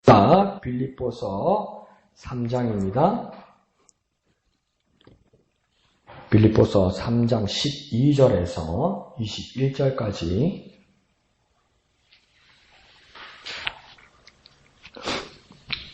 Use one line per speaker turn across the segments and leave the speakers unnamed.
자, 빌립보서 3장입니다. 빌립보서 3장 12절에서 21절까지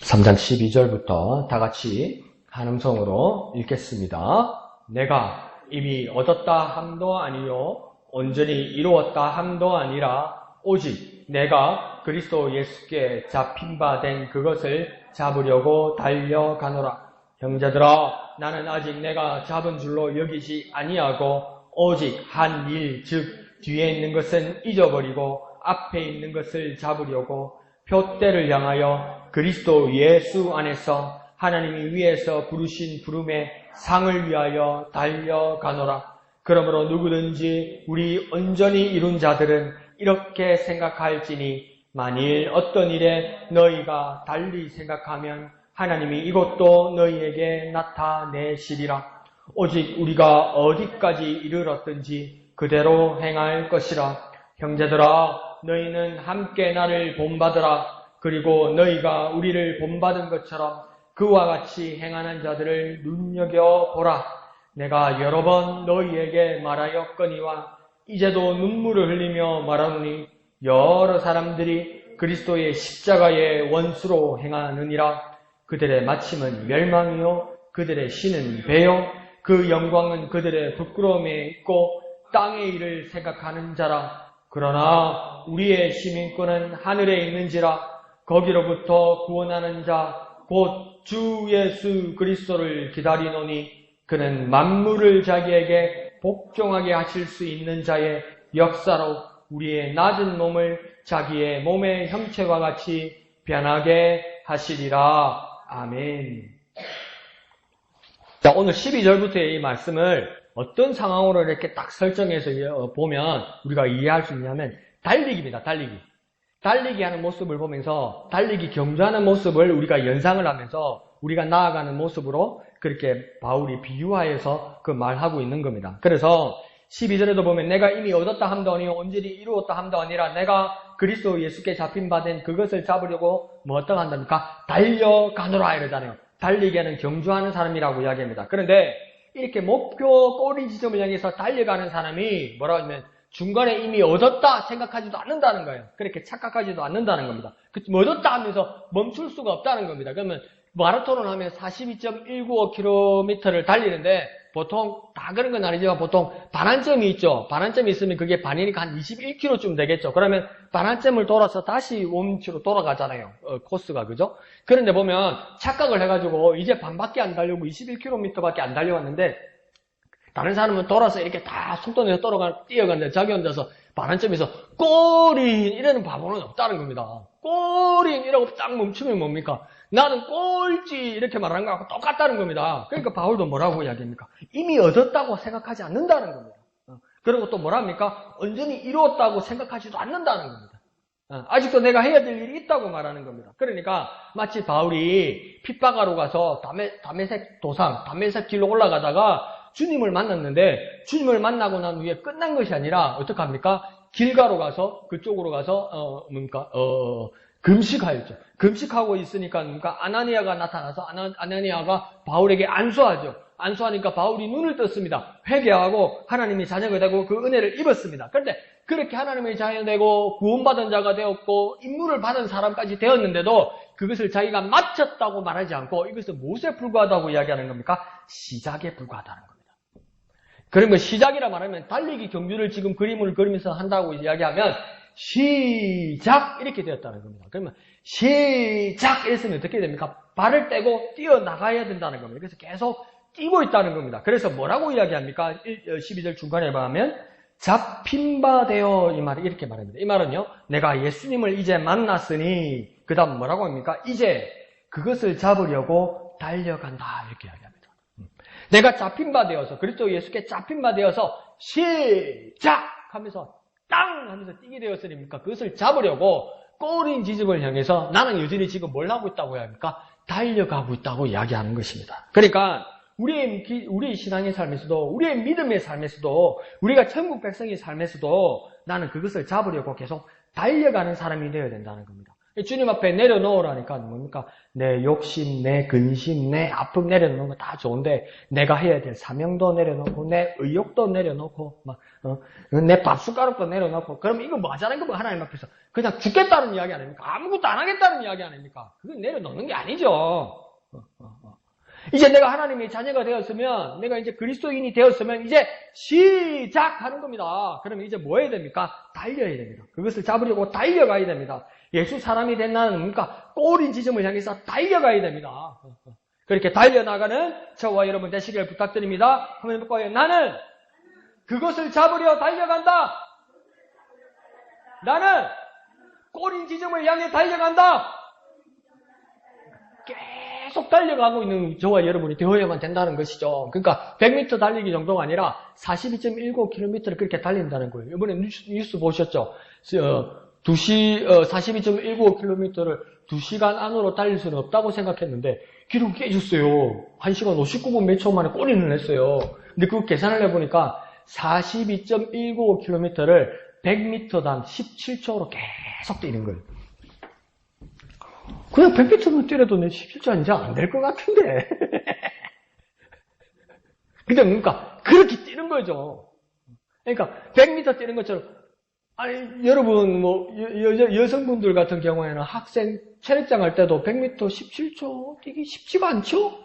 (3장 12절부터) 다 같이 한 음성으로 읽겠습니다. 내가 이미 얻었다 함도 아니요 온전히 이루었다 함도 아니라 오직 내가 그리스도 예수께 잡힌 바 된 그것을 잡으려고 달려가노라. 형제들아, 나는 아직 내가 잡은 줄로 여기지 아니하고 오직 한 일, 즉 뒤에 있는 것은 잊어버리고 앞에 있는 것을 잡으려고 표대를 향하여 그리스도 예수 안에서 하나님이 위에서 부르신 부름의 상을 위하여 달려가노라. 그러므로 누구든지 우리 온전히 이룬 자들은 이렇게 생각할지니 만일 어떤 일에 너희가 달리 생각하면 하나님이 이것도 너희에게 나타내시리라. 오직 우리가 어디까지 이르렀든지 그대로 행할 것이라. 형제들아, 너희는 함께 나를 본받으라. 그리고 너희가 우리를 본받은 것처럼 그와 같이 행하는 자들을 눈여겨보라. 내가 여러 번 너희에게 말하였거니와 이제도 눈물을 흘리며 말하노니 여러 사람들이 그리스도의 십자가의 원수로 행하느니라. 그들의 마침은 멸망이요 그들의 신은 배요 그 영광은 그들의 부끄러움에 있고 땅의 일을 생각하는 자라. 그러나 우리의 시민권은 하늘에 있는지라. 거기로부터 구원하는 자 곧 주 예수 그리스도를 기다리노니 그는 만물을 자기에게 복종하게 하실 수 있는 자의 역사로 우리의 낮은 몸을 자기의 몸의 형체와 같이 변하게 하시리라. 아멘. 자, 오늘 12절부터의 이 말씀을 어떤 상황으로 이렇게 딱 설정해서 보면 우리가 이해할 수 있냐면 달리기입니다. 달리기 하는 모습을 보면서 달리기 경주하는 모습을 우리가 연상을 하면서 우리가 나아가는 모습으로 그렇게 바울이 비유하여서 그 말하고 있는 겁니다. 그래서 12절에도 보면 내가 이미 얻었다 함도 아니요 온전히 이루었다 함도 아니라 내가 그리스도 예수께 잡힌 바 된 그것을 잡으려고 뭐 어떻게 한답니까? 달려가노라 이러잖아요. 달리기는 경주하는 사람이라고 이야기합니다. 그런데 이렇게 목표 꼬리 지점을 향해서 달려가는 사람이 뭐라고 하면 중간에 이미 얻었다 생각하지도 않는다는 거예요. 그렇게 착각하지도 않는다는 겁니다. 얻었다 하면서 멈출 수가 없다는 겁니다. 그러면 마라톤을 하면 42.195km를 달리는데 보통 다 그런 건 아니지만 보통 반환점이 있죠. 반환점이 있으면 그게 반이니까 한 21km쯤 되겠죠. 그러면 반환점을 돌아서 다시 원위치로 돌아가잖아요. 코스가, 그죠? 그런데 보면 착각을 해가지고 이제 반밖에 안 달리고 21km밖에 안 달려왔는데 다른 사람은 돌아서 이렇게 다 속도 내서 뛰어가는데 자기 혼자서 반환점에서 꼬린 이러는 바보는 없다는 겁니다. 꼬린 이라고 딱 멈추면 뭡니까? 나는 꼴찌 이렇게 말하는 거하고 똑같다는 겁니다. 그러니까 바울도 뭐라고 이야기합니까? 이미 얻었다고 생각하지 않는다는 겁니다. 그리고 또 뭐랍니까? 온전히 이루었다고 생각하지도 않는다는 겁니다. 아직도 내가 해야 될 일이 있다고 말하는 겁니다. 그러니까 마치 바울이 핍박하러 가서 다메섹 도상, 다메섹 길로 올라가다가 주님을 만났는데 주님을 만나고 난 후에 끝난 것이 아니라 어떡합니까? 길가로 가서 그쪽으로 가서 금식하였죠. 금식하고 있으니까 아나니아가 나타나서 아나니아가 바울에게 안수하죠. 안수하니까 바울이 눈을 떴습니다. 회개하고 하나님의 자녀가 되고 그 은혜를 입었습니다. 그런데 그렇게 하나님의 자녀가 되고 구원받은 자가 되었고 임무를 받은 사람까지 되었는데도 그것을 자기가 마쳤다고 말하지 않고 이것은 무엇에 불과하다고 이야기하는 겁니까? 시작에 불과하다는 겁니다. 그러면 시작이라 말하면 달리기 경주를 지금 그림을 그리면서 한다고 이야기하면 시작 이렇게 되었다는 겁니다. 그러면 시작 이랬으면 어떻게 됩니까? 발을 떼고 뛰어나가야 된다는 겁니다. 그래서 계속 뛰고 있다는 겁니다. 그래서 뭐라고 이야기합니까? 12절 중간에 보면 잡힌 바 되어 이 말을 이렇게 말합니다. 이 말은요, 내가 예수님을 이제 만났으니 그 다음 뭐라고 합니까? 이제 그것을 잡으려고 달려간다 이렇게 이야기합니다. 내가 잡힌 바 되어서 그리스도 예수께 잡힌 바 되어서 시작 하면서 땅 하면서 뛰게 되었으니까 그것을 잡으려고 꼬린 지점을 향해서 나는 여전히 지금 뭘 하고 있다고 해야 합니까? 달려가고 있다고 이야기하는 것입니다. 그러니까 우리의 신앙의 삶에서도 우리의 믿음의 삶에서도 우리가 천국 백성의 삶에서도 나는 그것을 잡으려고 계속 달려가는 사람이 되어야 된다는 겁니다. 주님 앞에 내려놓으라니까 뭡니까? 내 욕심, 내 근심, 내 아픔 내려놓는 거 다 좋은데 내가 해야 될 사명도 내려놓고 내 의욕도 내려놓고 내 밥숟가락도 내려놓고 그럼 이거 뭐 하자는 거 뭐 하나님 앞에서 그냥 죽겠다는 이야기 아닙니까? 아무것도 안 하겠다는 이야기 아닙니까? 그건 내려놓는 게 아니죠. 이제 내가 하나님의 자녀가 되었으면, 내가 이제 그리스도인이 되었으면, 이제 시작하는 겁니다. 그러면 이제 뭐 해야 됩니까? 달려야 됩니다. 그것을 잡으려고 달려가야 됩니다. 예수 사람이 된 나는 뭡니까? 꼬린 지점을 향해서 달려가야 됩니다. 그렇게 달려나가는 저와 여러분 되시길 부탁드립니다. 한번 해볼까요? 나는 그것을 잡으려 달려간다. 나는 꼬린 지점을 향해 달려간다. 계속 달려가고 있는 저와 여러분이 되어야만 된다는 것이죠. 그러니까 100m 달리기 정도가 아니라 42.19km를 그렇게 달린다는 거예요. 이번에 뉴스 보셨죠? 42.19km를 2시간 안으로 달릴 수는 없다고 생각했는데 기록이 깨졌어요. 1시간 59분 몇 초 만에 꼬리를 냈어요. 근데 그 계산을 해보니까 42.19km를 100m당 17초로 계속 뛰는 거예요. 그냥 100m만 뛰어도 내 17초 이제 안 될 것 같은데. 근데 뭔가 그렇게 뛰는 거죠. 그러니까 100m 뛰는 것처럼 아니 여러분 뭐 여성분들 같은 경우에는 학생 체력장 할 때도 100m 17초 뛰기 쉽지가 않죠?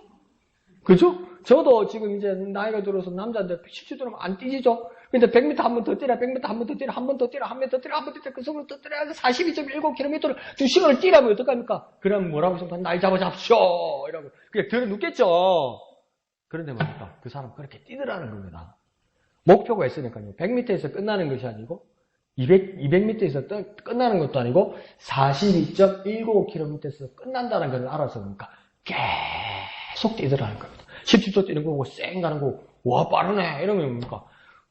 그죠? 저도 지금 이제 나이가 들어서 남자인데 17초 뛰면 안 뛰지죠? 근데 100m 한 번 더 뛰라, 100m 한 번 더 뛰라, 한 번 더 뛰라, 한 번 더 뛰라, 한 번 더 뛰라, 그 속으로 더 뛰라, 42.19km를 2시간을 뛰라면 어떡합니까? 그럼 뭐라고 생각하면 날 잡아잡쇼! 이라고. 그냥 들어 눕겠죠? 그런데 뭡니까? 그 사람 그렇게 뛰더라는 겁니다. 목표가 있으니까요. 100m에서 끝나는 것이 아니고, 200m에서 끝나는 것도 아니고, 42.19km에서 끝난다는 걸 알아서 그러니까 계속 뛰더라는 겁니다. 17초 뛰는 거고, 쌩 가는 거고, 와, 빠르네! 이러면 뭡니까?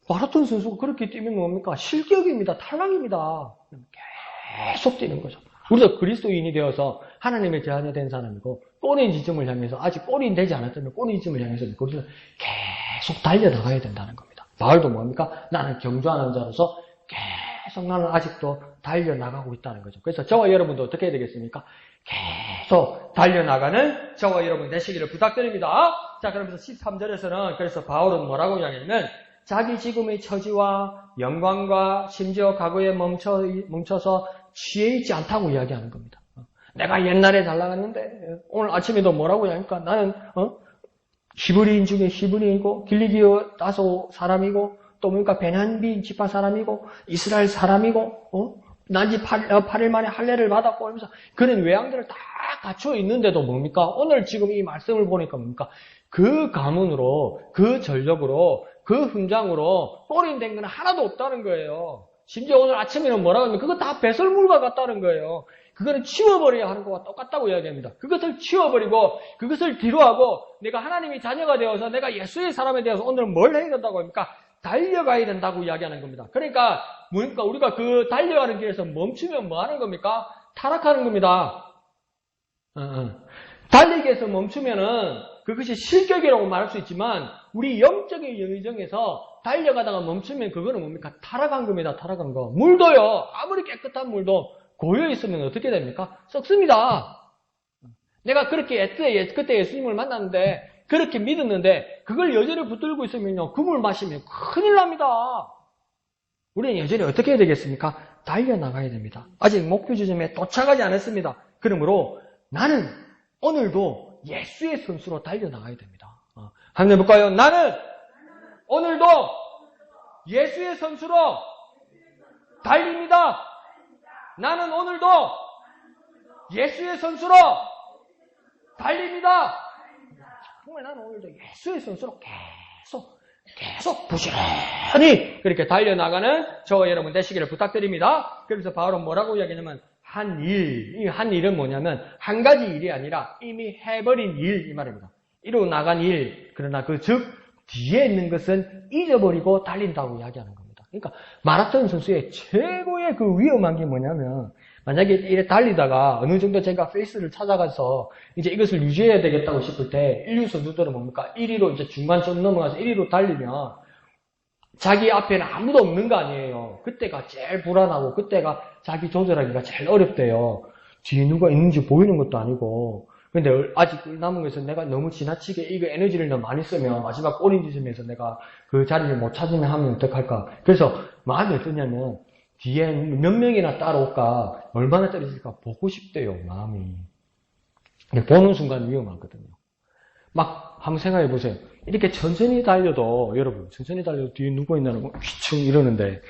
마라톤 선수가 그렇게 뛰면 뭡니까? 실격입니다. 탈락입니다. 계속 뛰는 거죠. 우리도 그리스도인이 되어서 하나님의 자녀 된 사람이고 꼬린 지점을 향해서 아직 꼬린 되지 않았다면 꼬린 지점을 향해서 거기서 계속 달려나가야 된다는 겁니다. 바울도 뭡니까? 나는 경주하는 자로서 계속 나는 아직도 달려나가고 있다는 거죠. 그래서 저와 여러분도 어떻게 해야 되겠습니까? 계속 달려나가는 저와 여러분 되시기를 부탁드립니다. 자, 그러면서 13절에서는 그래서 바울은 뭐라고 이야기하냐면 자기 지금의 처지와 영광과 심지어 과거에 멈춰서 취해 있지 않다고 이야기하는 겁니다. 내가 옛날에 잘 나갔는데 오늘 아침에도 뭐라고 이야기하니까 나는 히브리인 중에 히브리인이고 길리기어 다소 사람이고 또 뭡니까 베냐민 지파 사람이고 이스라엘 사람이고 난지 8일 만에 할례를 받았고 하면서 그런 외양들을 다 갖춰 있는데도 뭡니까 오늘 지금 이 말씀을 보니까 뭡니까 그 가문으로 그 전력으로 그 훈장으로 꼬린된 건 하나도 없다는 거예요. 심지어 오늘 아침에는 뭐라고 하면 그거 다 배설물과 같다는 거예요. 그거는 치워버려야 하는 것과 똑같다고 이야기합니다. 그것을 치워버리고 그것을 뒤로하고 내가 하나님의 자녀가 되어서 내가 예수의 사람에 대해서 오늘은 뭘 해야 된다고 합니까? 달려가야 된다고 이야기하는 겁니다. 그러니까 뭡니까? 우리가 그 달려가는 길에서 멈추면 뭐 하는 겁니까? 타락하는 겁니다. 달리기에서 멈추면은 그것이 실격이라고 말할 수 있지만 우리 영적인 여정에서 달려가다가 멈추면 그거는 뭡니까? 타락한 겁니다. 타락한 거. 물도요. 아무리 깨끗한 물도 고여 있으면 어떻게 됩니까? 썩습니다. 내가 그렇게 그때 예수님을 만났는데 그렇게 믿었는데 그걸 여전히 붙들고 있으면요. 그 물 마시면 큰일 납니다. 우리는 여전히 어떻게 해야 되겠습니까? 달려나가야 됩니다. 아직 목표 지점에 도착하지 않았습니다. 그러므로 나는 오늘도 예수의 선수로 달려나가야 됩니다. 한번 해볼까요? 나는 오늘도 예수의 선수로 달립니다. 나는 오늘도 예수의 선수로 달립니다. 정말 나는 오늘도 예수의 선수로 계속 부지런히 그렇게 달려나가는 저와 여러분 되시기를 부탁드립니다. 그래서 바울은 뭐라고 이야기하냐면 이 한 일은 뭐냐면 한 가지 일이 아니라 이미 해버린 일 이 말입니다. 이루 나간 일 그러나 그 즉 뒤에 있는 것은 잊어버리고 달린다고 이야기하는 겁니다. 그러니까 마라톤 선수의 최고의 그 위험한 게 뭐냐면 만약에 이래 달리다가 어느 정도 제가 페이스를 찾아가서 이제 이것을 유지해야 되겠다고 싶을 때 인류 선수들은 뭡니까? 1위로 이제 중간점 넘어가서 1위로 달리면 자기 앞에는 아무도 없는 거 아니에요. 그때가 제일 불안하고 그때가 자기 조절하기가 제일 어렵대요. 뒤에 누가 있는지 보이는 것도 아니고. 근데 아직 남은 것은 내가 너무 지나치게 이거 에너지를 너무 많이 쓰면 마지막 꼬린 지점에서 내가 그 자리를 못 찾으면 하면 어떡할까. 그래서 마음이 어떠냐면 뒤에 몇 명이나 따라올까 얼마나 떨어질까 보고 싶대요. 마음이. 보는 순간 위험하거든요. 막 한번 생각해 보세요. 이렇게 천천히 달려도 여러분 천천히 달려도 뒤에 누구 있나는 뭐 휘충 이러는데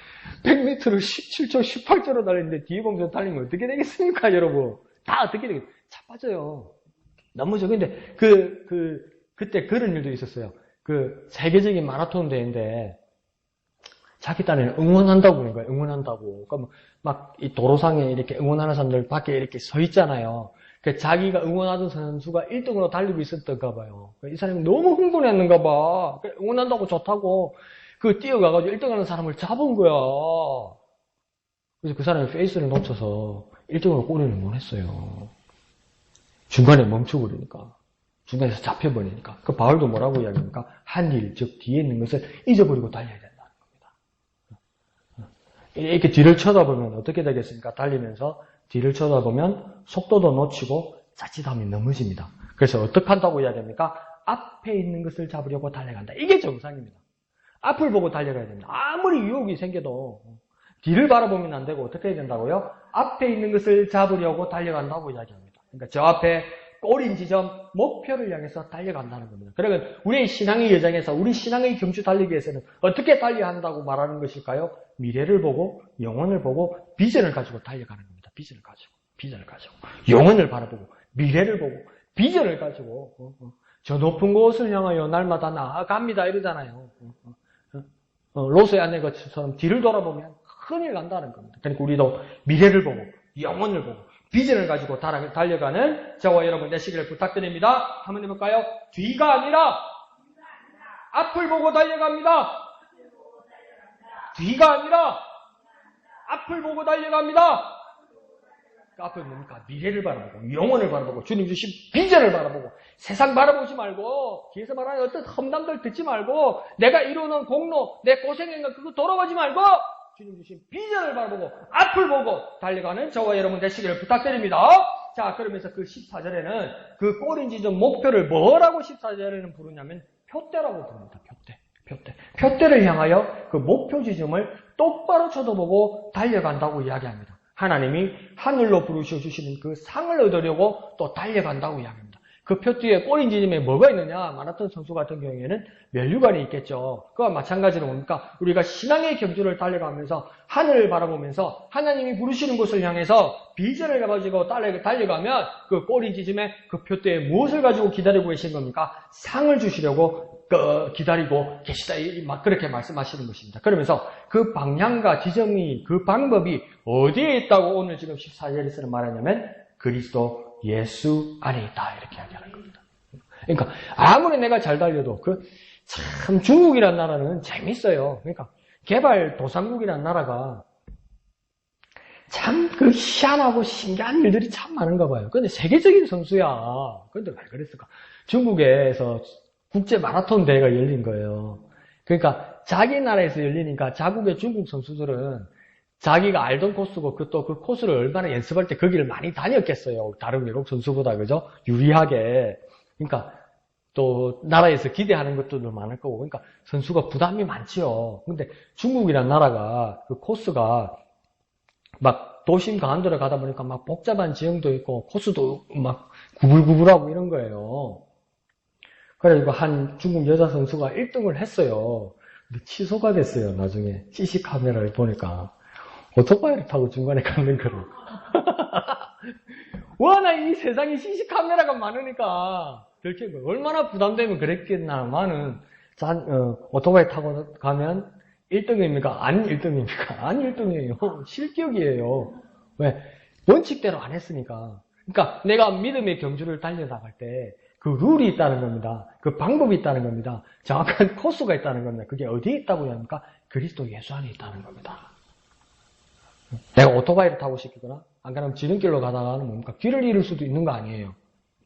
100m를 17초 18초로 달리는데 뒤에 보면서 달리면 어떻게 되겠습니까 여러분. 다 어떻게 되겠어요. 차 빠져요. 넘어져. 근데 그때 그런 일도 있었어요. 그 세계적인 마라톤 대회인데 자기 딴에는 응원한다고 그러는 거예요. 응원한다고. 그러니까 막 이 도로상에 이렇게 응원하는 사람들 밖에 이렇게 서 있잖아요. 그 자기가 응원하던 선수가 1등으로 달리고 있었던가 봐요. 이 사람이 너무 흥분했는가 봐. 응원한다고 좋다고 그 뛰어가가지고 1등 하는 사람을 잡은 거야. 그래서 그 사람이 페이스를 놓쳐서 1등으로 골인을 못 했어요. 중간에 멈춰버리니까. 중간에서 잡혀버리니까. 그 바울도 뭐라고 이야기합니까? 한 일, 즉 뒤에 있는 것을 잊어버리고 달려야 된다는 겁니다. 이렇게 뒤를 쳐다보면 어떻게 되겠습니까? 달리면서 뒤를 쳐다보면 속도도 놓치고 자칫하면 넘어집니다. 그래서 어떻게 한다고 이야기합니까? 앞에 있는 것을 잡으려고 달려간다. 이게 정상입니다. 앞을 보고 달려가야 됩니다. 아무리 유혹이 생겨도 뒤를 바라보면 안 되고 어떻게 해야 된다고요? 앞에 있는 것을 잡으려고 달려간다고 이야기합니다. 그러니까 저 앞에 꼬린 지점, 목표를 향해서 달려간다는 겁니다. 그러면 우리의 신앙의 여정에서 우리 신앙의 경주 달리기 위해서는 어떻게 달려야 한다고 말하는 것일까요? 미래를 보고 영혼을 보고 비전을 가지고 달려가는 겁니다. 비전을 가지고 영혼을 바라보고 미래를 보고 비전을 가지고 저 높은 곳을 향하여 날마다 나아갑니다 이러잖아요. 로스의 아내 것처럼 뒤를 돌아보면 큰일 난다는 겁니다. 그러니까 우리도 미래를 보고 영혼을 보고 비전을 가지고 달려가는 저와 여러분 되시기를 부탁드립니다. 한번 해볼까요? 뒤가 아니라 앞을 보고 달려갑니다. 뒤가 아니라 앞을 보고 달려갑니다. 그 앞에 뭡니까? 미래를 바라보고 영혼을 바라보고 주님 주신 비전을 바라보고 세상 바라보지 말고 뒤에서 말하는 어떤 험담들 듣지 말고 내가 이루는 공로 내 고생인가 그거 돌아보지 말고 주님 주신 비전을 바라보고 앞을 보고 달려가는 저와 여러분 되시기를 부탁드립니다. 자, 그러면서 그 14절에는 그 꼬린 지점 목표를 뭐라고 14절에는 부르냐면 표대라고 부릅니다. 표대를 향하여 그 목표 지점을 똑바로 쳐다보고 달려간다고 이야기합니다. 하나님이 하늘로 부르셔 주시는 그 상을 얻으려고 또 달려간다고 이야기합니다. 그 표 뒤에 꼬린 지점에 뭐가 있느냐? 마라톤 선수 같은 경우에는 면류관이 있겠죠. 그와 마찬가지로 뭡니까? 우리가 신앙의 경주를 달려가면서 하늘을 바라보면서 하나님이 부르시는 곳을 향해서 비전을 가지고 달려가면 그 꼬린 지점에 그 표 뒤에 무엇을 가지고 기다리고 계신 겁니까? 상을 주시려고 기다리고 계시다. 막 그렇게 말씀하시는 것입니다. 그러면서 그 방향과 지점이 그 방법이 어디에 있다고 오늘 지금 14절에서는 말하냐면 그리스도 예수 안에 있다 이렇게 이야기하는 겁니다. 그러니까 아무리 내가 잘 달려도 참 중국이라는 나라는 재밌어요. 그러니까 개발도상국이라는 나라가 참 희한하고 신기한 일들이 참 많은가 봐요. 근데 세계적인 선수야. 근데 왜 그랬을까? 중국에서 국제 마라톤 대회가 열린 거예요. 그러니까 자기 나라에서 열리니까 자국의 중국 선수들은 자기가 알던 코스고 또 그 코스를 얼마나 연습할 때 거기를 많이 다녔겠어요. 다른 외국 선수보다 그죠? 유리하게. 그러니까 또 나라에서 기대하는 것들도 많을 거고. 그러니까 선수가 부담이 많지요. 근데 중국이란 나라가 그 코스가 막 도심 가운데로 가다 보니까 막 복잡한 지형도 있고 코스도 막 구불구불하고 이런 거예요. 그래가지고 한 중국 여자 선수가 1등을 했어요. 근데 취소가 됐어요. 나중에 CC 카메라를 보니까 오토바이를 타고 중간에 가는 거를. 워낙 이 세상에 CC 카메라가 많으니까 들킨 거예요. 얼마나 부담되면 그랬겠나. 많은 오토바이 타고 가면 1등입니까? 안 1등입니까? 안 1등이에요. 실격이에요. 왜? 원칙대로 안 했으니까. 그러니까 내가 믿음의 경주를 달려나갈 때 그 룰이 있다는 겁니다. 그 방법이 있다는 겁니다. 정확한 코스가 있다는 겁니다. 그게 어디에 있다고 합니까? 그리스도 예수 안에 있다는 겁니다. 내가 오토바이를 타고 싶거나 안 그러면 지름길로 가다가는 뭡니까? 길을 잃을 수도 있는 거 아니에요.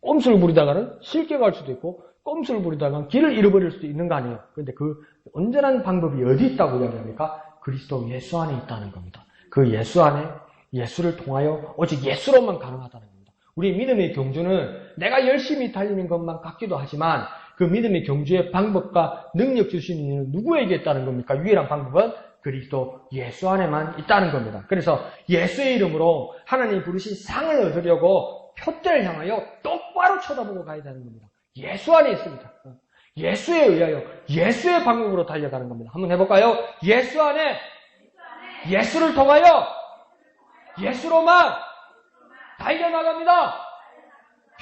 꼼수를 부리다가는 실격할 수도 있고 꼼수를 부리다가는 길을 잃어버릴 수도 있는 거 아니에요. 그런데 그 온전한 방법이 어디 있다고 이야기합니까? 그리스도 예수 안에 있다는 겁니다. 그 예수 안에 예수를 통하여 오직 예수로만 가능하다는 겁니다. 우리 믿음의 경주는 내가 열심히 달리는 것만 같기도 하지만 그 믿음의 경주의 방법과 능력 주시는 이는 누구에게 있다는 겁니까? 유일한 방법은 그리스도 예수 안에만 있다는 겁니다. 그래서 예수의 이름으로 하나님이 부르신 상을 얻으려고 표대를 향하여 똑바로 쳐다보고 가야 되는 겁니다. 예수 안에 있습니다. 예수에 의하여 예수의 방법으로 달려가는 겁니다. 한번 해볼까요? 예수 안에 예수를 통하여 예수로만 달려나갑니다.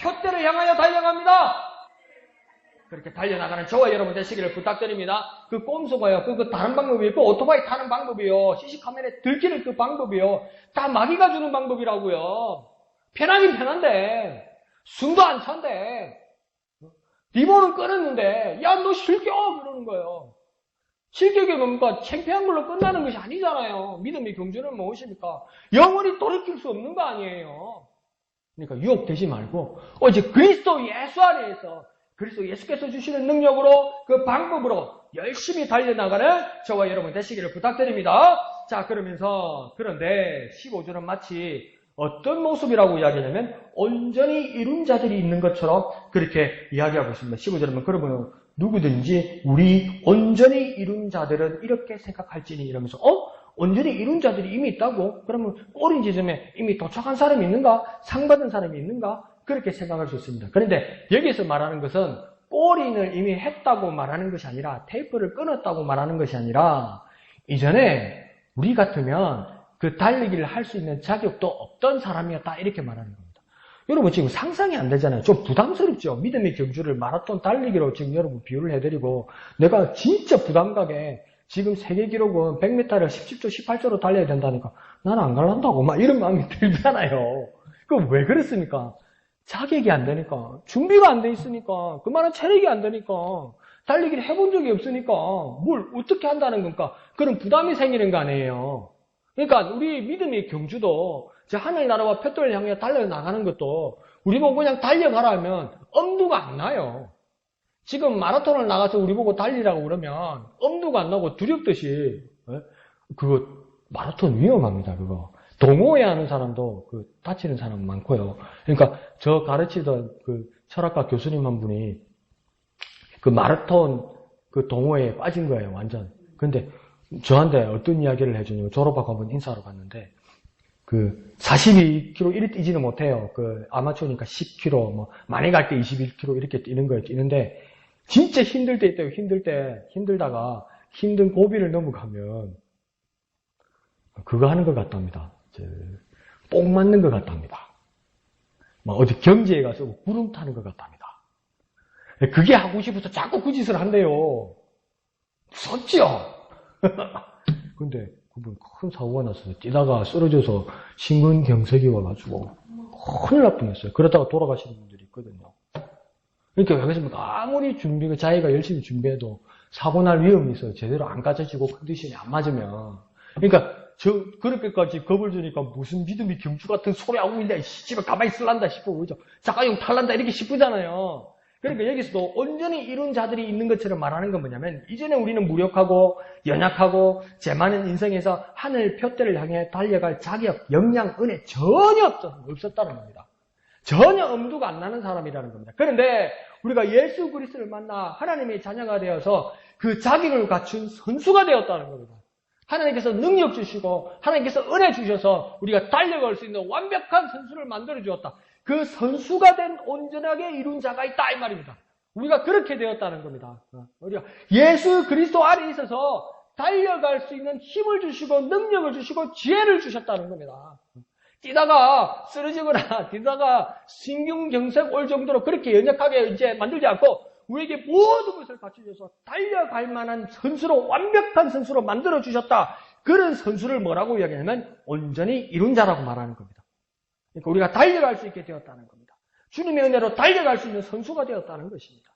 표대를 향하여 달려갑니다. 그렇게 달려나가는 저와 여러분 되시기를 부탁드립니다. 그 꼼수가요, 그 다른 방법이에요. 그 오토바이 타는 방법이요. CC카메라에 들키는 그 방법이요. 다 마귀가 주는 방법이라고요. 편하긴 편한데, 숨도 안 찬데, 리모는 끊었는데, 야, 너 실격! 그러는 거예요. 실격이 뭡니까? 창피한 걸로 끝나는 것이 아니잖아요. 믿음의 경주는 무엇입니까? 영원히 돌이킬 수 없는 거 아니에요. 그러니까 유혹되지 말고, 오직 그리스도 예수 안에서 그리스도 예수께서 주시는 능력으로 그 방법으로 열심히 달려나가는 저와 여러분 되시기를 부탁드립니다. 자, 그런데 15절은 마치 어떤 모습이라고 이야기하냐면 온전히 이룬 자들이 있는 것처럼 그렇게 이야기하고 있습니다. 15절은 그러면 누구든지 우리 온전히 이룬 자들은 이렇게 생각할지니 이러면서 온전히 이룬 자들이 이미 있다고? 그러면 꼬린 지점에 이미 도착한 사람이 있는가? 상 받은 사람이 있는가? 그렇게 생각할 수 있습니다. 그런데 여기서 말하는 것은 꼬린을 이미 했다고 말하는 것이 아니라 테이프를 끊었다고 말하는 것이 아니라 이전에 우리 같으면 그 달리기를 할 수 있는 자격도 없던 사람이었다 이렇게 말하는 겁니다. 여러분 지금 상상이 안 되잖아요. 좀 부담스럽죠. 믿음의 경주를 마라톤 달리기로 지금 여러분 비유를 해드리고 내가 진짜 부담 가게 지금 세계 기록은 100m를 17초 18초로 달려야 된다니까 나는 안 갈란다고 막 이런 마음이 들잖아요. 그럼 왜 그렇습니까? 자격이 안 되니까, 준비가 안 돼 있으니까, 그만한 체력이 안 되니까, 달리기를 해본 적이 없으니까, 뭘 어떻게 한다는 겁니까? 그런 부담이 생기는 거 아니에요. 그러니까 우리 믿음의 경주도 하늘나라와 표대를 향해 달려나가는 것도 우리 보고 그냥 달려가라 하면 엄두가 안 나요. 지금 마라톤을 나가서 우리 보고 달리라고 그러면 엄두가 안 나고 두렵듯이 그거 마라톤 위험합니다. 그거. 동호회 하는 사람도 다치는 사람 많고요. 그러니까 저 가르치던 그 철학과 교수님 한 분이 그 마라톤 그 동호회에 빠진 거예요, 완전. 근데 저한테 어떤 이야기를 해주냐면 졸업하고 한번 인사하러 갔는데 그 42km 이리 뛰지는 못해요. 그 아마추어니까 10km, 뭐 많이 갈 때 21km 이렇게 뛰는 거예요. 뛰는데 진짜 힘들 때 있대요. 힘들다가 힘든 고비를 넘어가면 그거 하는 것 같답니다. 뽕 맞는 것 같답니다. 막 어디 경제에 가서 구름 타는 것 같답니다. 그게 하고 싶어서 자꾸 그 짓을 한대요. 무섭죠? 근데 그분 큰 사고가 났어요. 뛰다가 쓰러져서 심근경색이 와가지고 큰일 날 뻔했어요. 그러다가 돌아가시는 분들이 있거든요. 그러니까 왜 그렇습니까? 아무리 자기가 열심히 준비해도 사고 날 위험이 있어요. 제대로 안 가져지고 컨디션이 안 맞으면. 그러니까 그렇게까지 겁을 주니까 무슨 믿음이 경주 같은 소리 하고 있냐, 집에 가만히 있을란다 싶고, 그죠? 자가용 탈란다, 이렇게 싶으잖아요. 그러니까 여기서도 온전히 이룬 자들이 있는 것처럼 말하는 건 뭐냐면, 이전에 우리는 무력하고, 연약하고, 제 많은 인생에서 하늘 표대를 향해 달려갈 자격, 역량, 은혜 전혀 없었다는 겁니다. 전혀 엄두가 안 나는 사람이라는 겁니다. 그런데 우리가 예수 그리스도를 만나 하나님의 자녀가 되어서 그 자격을 갖춘 선수가 되었다는 겁니다. 하나님께서 능력 주시고 하나님께서 은혜 주셔서 우리가 달려갈 수 있는 완벽한 선수를 만들어 주었다. 그 선수가 된 온전하게 이룬 자가 있다 이 말입니다. 우리가 그렇게 되었다는 겁니다. 우리가 예수 그리스도 안에 있어서 달려갈 수 있는 힘을 주시고 능력을 주시고 지혜를 주셨다는 겁니다. 뛰다가 쓰러지거나 뛰다가 심근경색 올 정도로 그렇게 연약하게 이제 만들지 않고 우리에게 모든 것을 갖추셔서 달려갈 만한 선수로, 완벽한 선수로 만들어주셨다. 그런 선수를 뭐라고 이야기하냐면 온전히 이룬 자라고 말하는 겁니다. 그러니까 우리가 달려갈 수 있게 되었다는 겁니다. 주님의 은혜로 달려갈 수 있는 선수가 되었다는 것입니다.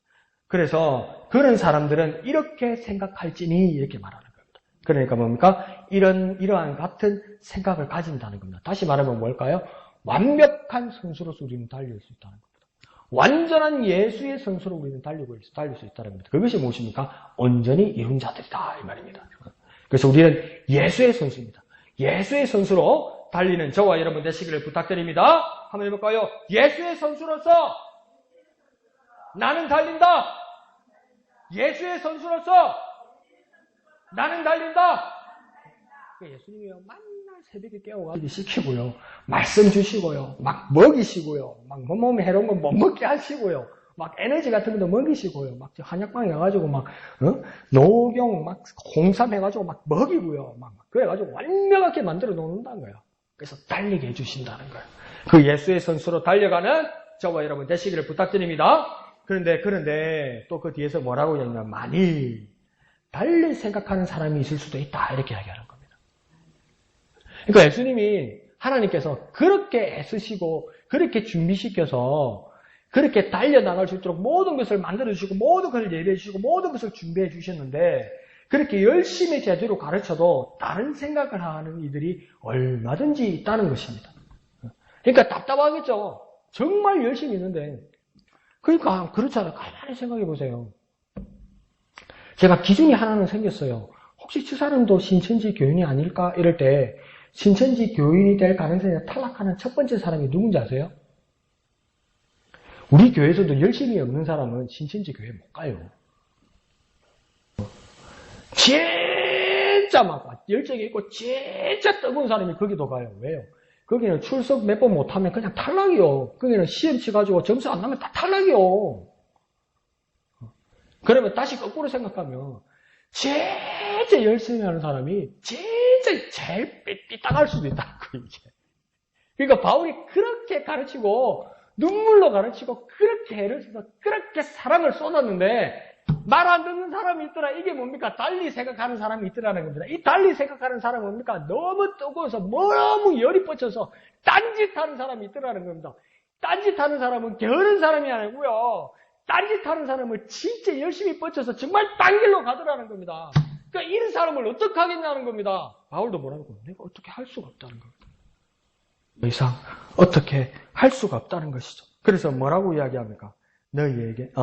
그래서 그런 사람들은 이렇게 생각할지니 이렇게 말하는 겁니다. 그러니까 뭡니까? 이러한 같은 생각을 가진다는 겁니다. 다시 말하면 뭘까요? 완벽한 선수로서 우리는 달릴 수 있다는 겁니다. 완전한 예수의 선수로 우리는 달릴 수 있다는 겁니다. 그것이 무엇입니까? 온전히 이룬 자들이다 이 말입니다. 그래서 우리는 예수의 선수입니다. 예수의 선수로 달리는 저와 여러분 되시기를 부탁드립니다. 한번 해볼까요? 예수의 선수로서 나는 달린다. 예수의 선수로서 나는 달린다. 예수님이요 맨날 새벽에 깨워가지고 시키고요, 말씀 주시고요, 막 먹이시고요, 막 몸에 해로운 거 못 먹게 하시고요, 막 에너지 같은 것도 먹이시고요, 막 한약방에 가가지고 막 노경 막 홍삼 해가지고 막 먹이고요, 막 그래가지고 완벽하게 만들어 놓는다는 거예요. 그래서 달리게 해주신다는 거예요. 그 예수의 선수로 달려가는 저와 여러분 되시기를 부탁드립니다. 그런데 또 그 뒤에서 뭐라고 하냐면 만일 달리 생각하는 사람이 있을 수도 있다 이렇게 이야기하는 겁니다. 그러니까 예수님이 하나님께서 그렇게 애쓰시고 그렇게 준비시켜서 그렇게 달려나갈 수 있도록 모든 것을 만들어주시고 모든 것을 예배해 주시고 모든 것을 준비해 주셨는데 그렇게 열심히 제대로 가르쳐도 다른 생각을 하는 이들이 얼마든지 있다는 것입니다. 그러니까 답답하겠죠. 정말 열심히 있는데 그러니까 그렇잖아요. 가만히 생각해 보세요. 제가 기준이 하나는 생겼어요. 혹시 저 사람도 신천지 교인이 아닐까? 이럴 때 신천지 교인이 될 가능성이 탈락하는 첫 번째 사람이 누군지 아세요? 우리 교회에서도 열심히 없는 사람은 신천지 교회 못 가요. 진짜 막 열정이 있고 진짜 뜨거운 사람이 거기도 가요. 왜요? 거기는 출석 몇 번 못하면 그냥 탈락이요. 거기는 시험 치가지고 점수 안 나면 다 탈락이요. 그러면 다시 거꾸로 생각하면 진짜 열심히 하는 사람이 진짜 제일 삐딱할 수도 있다. 그러니까 바울이 그렇게 가르치고 눈물로 가르치고 그렇게 애를 써서 그렇게 사랑을 쏟았는데 말 안 듣는 사람이 있더라. 이게 뭡니까? 달리 생각하는 사람이 있더라는 겁니다. 이 달리 생각하는 사람은 뭡니까? 너무 뜨거워서 너무 열이 뻗쳐서 딴짓하는 사람이 있더라는 겁니다. 딴짓하는 사람은 게으른 사람이 아니고요. 딴짓하는 사람은 진짜 열심히 뻗쳐서 정말 딴 길로 가더라는 겁니다. 그러니까 이런 사람을 어떻게 하겠냐는 겁니다. 바울도 뭐라고? 내가 어떻게 할 수가 없다는 겁니다. 더 이상 어떻게 할 수가 없다는 것이죠. 그래서 뭐라고 이야기합니까? 너희에게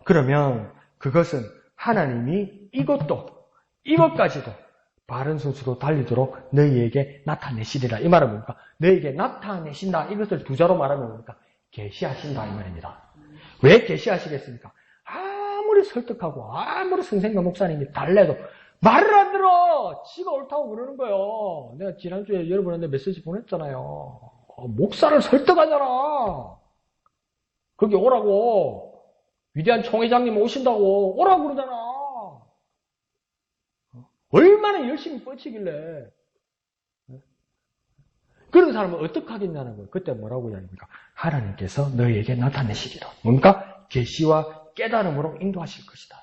그러면 그것은 하나님이 이것까지도 바른 순수로 달리도록 너희에게 나타내시리라. 이 말은 뭡니까? 너희에게 나타내신다. 이것을 부자로 말하면 뭡니까? 계시하신다 이 말입니다. 왜 계시하시겠습니까? 아무리 설득하고 아무리 선생과 목사님이 달래도 말을 안 들어. 지가 옳다고 그러는 거예요. 내가 지난주에 여러분한테 메시지 보냈잖아요. 목사를 설득하잖아. 거기 오라고. 위대한 총회장님 오신다고 오라고 그러잖아. 얼마나 열심히 뻗치길래. 그런 사람은 어떻게 하겠냐는 거예요. 그때 뭐라고 이야기합니까? 하나님께서 너희에게 나타내시리라. 뭡니까? 계시와 깨달음으로 인도하실 것이다.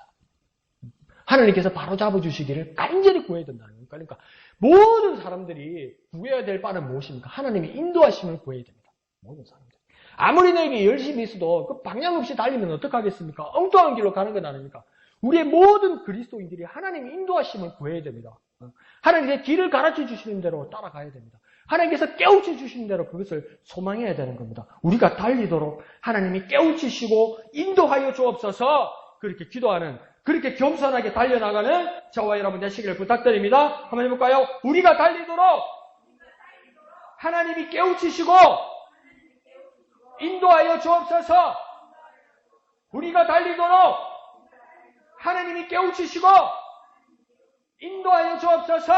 하나님께서 바로 잡아주시기를 간절히 구해야 된다는 거예요. 그러니까 모든 사람들이 구해야 될 바는 무엇입니까? 하나님의 인도하심을 구해야 됩니다. 모든 사람들. 아무리 너에게 열심히 있어도 그 방향 없이 달리면 어떡하겠습니까? 엉뚱한 길로 가는 건 아닙니까? 우리의 모든 그리스도인들이 하나님의 인도하심을 구해야 됩니다. 하나님의 길을 가르쳐 주시는 대로 따라가야 됩니다. 하나님께서 깨우쳐 주시는 대로 그것을 소망해야 되는 겁니다. 우리가 달리도록 하나님이 깨우치시고 인도하여 주옵소서. 그렇게 기도하는, 그렇게 겸손하게 달려나가는 저와 여러분 되시기를 부탁드립니다. 한번 해볼까요? 우리가 달리도록 하나님이 깨우치시고 인도하여 주옵소서. 우리가 달리도록 하나님이 깨우치시고 인도하여 주옵소서.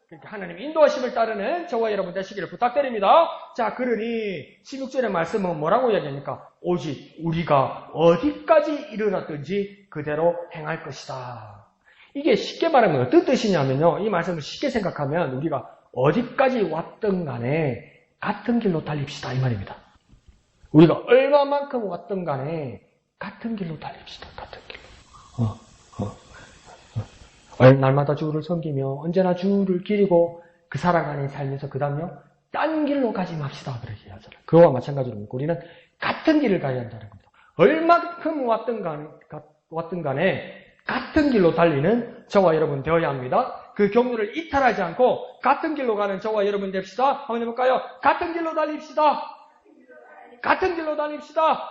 그러니까 하나님 인도하심을 따르는 저와 여러분 되시기를 부탁드립니다. 자, 그러니 16절의 말씀은 뭐라고 이야기합니까? 오직 우리가 어디까지 이르렀든지 그대로 행할 것이다. 이게 쉽게 말하면 어떤 뜻이냐면요. 이 말씀을 쉽게 생각하면 우리가 어디까지 왔든 간에 같은 길로 달립시다 이 말입니다. 우리가 얼마만큼 왔든 간에 같은 길로 달립시다. 같은 길로. 날마다 주를 섬기며 언제나 주를 기리고 그 살아가는 삶에서 그 다음요 딴 길로 가지 맙시다 그렇게 하잖아요. 그와 마찬가지로 우리는 같은 길을 가야 한다는 겁니다. 얼마큼 왔든 간에 같은 길로 달리는 저와 여러분 되어야 합니다. 그 경로를 이탈하지 않고 같은 길로 가는 저와 여러분 됩시다. 한번 해볼까요? 같은 길로 달립시다. 같은 길로 달립시다.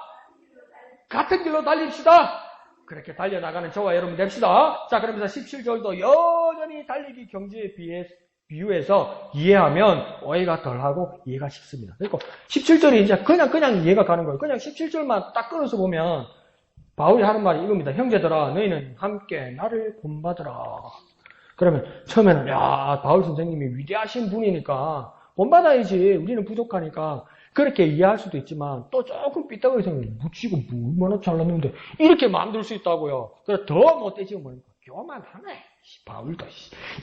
같은 길로 달립시다. 그렇게 달려나가는 저와 여러분 됩시다. 자, 그러면서 17절도 여전히 달리기 경지에 비해 비유해서 이해하면 오해가 덜하고 이해가 쉽습니다. 그리고 17절이 이제 그냥 이해가 가는 거예요. 그냥 17절만 딱 끊어서 보면 바울이 하는 말이 이겁니다. 형제들아 너희는 함께 나를 본받으라. 그러면 처음에는 야 바울 선생님이 위대하신 분이니까 본받아야지 우리는 부족하니까 그렇게 이해할 수도 있지만 또 조금 삐딱하게 생각해요. 묻히고 얼마나 잘났는데 이렇게 만들 수 있다고요. 그래 더 못되지면 뭐니까 교만하네. 바울도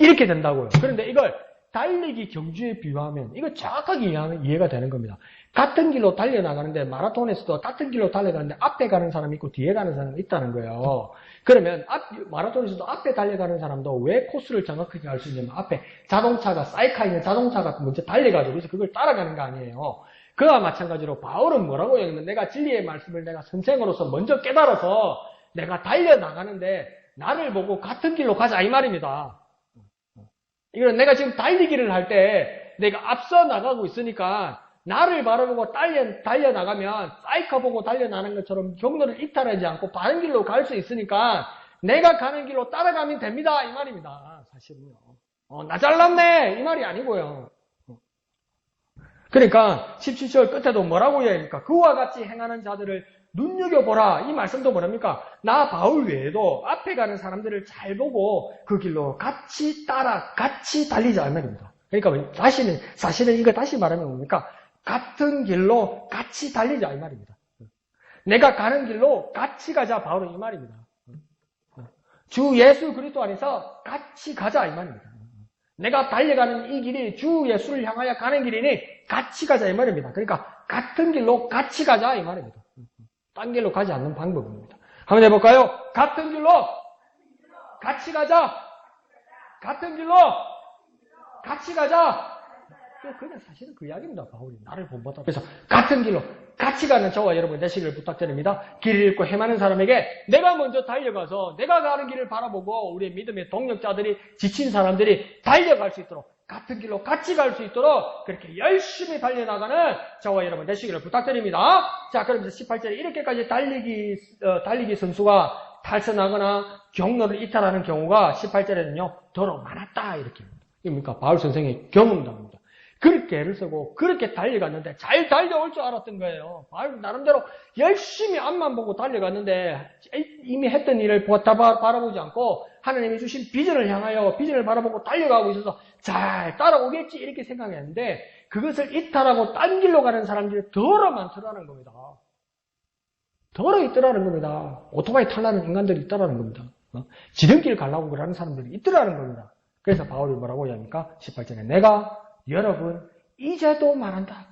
이렇게 된다고요. 그런데 이걸 달리기 경주에 비유하면 이거 정확하게 이해가 되는 겁니다. 같은 길로 달려나가는데 마라톤에서도 같은 길로 달려가는데 앞에 가는 사람이 있고 뒤에 가는 사람이 있다는 거예요. 그러면 마라톤에서도 앞에 달려가는 사람도 왜 코스를 정확하게 알 수 있냐면 앞에 자동차가 사이카 있는 자동차가 먼저 달려가지고 그래서 그걸 따라가는 거 아니에요. 그와 마찬가지로 바울은 뭐라고 얘기하면 내가 진리의 말씀을 내가 선생으로서 먼저 깨달아서 내가 달려나가는데 나를 보고 같은 길로 가자 이 말입니다. 이거는 내가 지금 달리기를 할 때 내가 앞서 나가고 있으니까 나를 바라보고 달려나가면 사이카 보고 달려나가는 것처럼 경로를 이탈하지 않고 바른 길로 갈 수 있으니까 내가 가는 길로 따라가면 됩니다 이 말입니다. 사실은요. 나 잘났네 이 말이 아니고요. 그러니까 17절 끝에도 뭐라고 이야기합니까? 그와 같이 행하는 자들을 눈여겨보라. 이 말씀도 뭐랍니까? 나 바울 외에도 앞에 가는 사람들을 잘 보고 그 길로 같이 달리자 이 말입니다. 그러니까 사실은 이거 다시 말하면 뭡니까? 같은 길로 같이 달리자 이 말입니다. 내가 가는 길로 같이 가자 바울은 이 말입니다. 주 예수 그리스도 안에서 같이 가자 이 말입니다. 내가 달려가는 이 길이 주 예수를 향하여 가는 길이니 같이 가자 이 말입니다. 그러니까 같은 길로 같이 가자 이 말입니다. 딴 길로 가지 않는 방법입니다. 한번 해볼까요? 같은 길로 같이 가자. 같은 길로 같이 가자. 그냥 사실은 그 이야기입니다. 바울이 나를 본받아. 그래서 같은 길로 같이 가는 저와 여러분 되시기를 부탁드립니다. 길을 잃고 헤매는 사람에게 내가 먼저 달려가서 내가 가는 길을 바라보고 우리의 믿음의 동력자들이 지친 사람들이 달려갈 수 있도록 같은 길로 같이 갈 수 있도록 그렇게 열심히 달려나가는 저와 여러분 되시기를 부탁드립니다. 자, 그럼 이제 18절에 이렇게까지 달리기 선수가 탈선하거나 경로를 이탈하는 경우가 18절에는요, 더러 많았다. 이렇게. 이겁니까? 바울 선생의 경험담입니다. 그렇게 애를 쓰고 그렇게 달려갔는데 잘 달려올 줄 알았던 거예요. 바울 나름대로 열심히 앞만 보고 달려갔는데 이미 했던 일을 바라보지 않고 하나님이 주신 비전을 향하여 비전을 바라보고 달려가고 있어서 잘 따라오겠지 이렇게 생각했는데 그것을 이탈하고 딴 길로 가는 사람들이 더러 많더라는 겁니다. 더러 있더라는 겁니다. 오토바이 타려는 인간들이 있더라는 겁니다. 지름길 가려고 그러는 사람들이 있더라는 겁니다. 그래서 바울이 뭐라고 이야기합니까? 18절에 내가 여러분 이제도 말한다.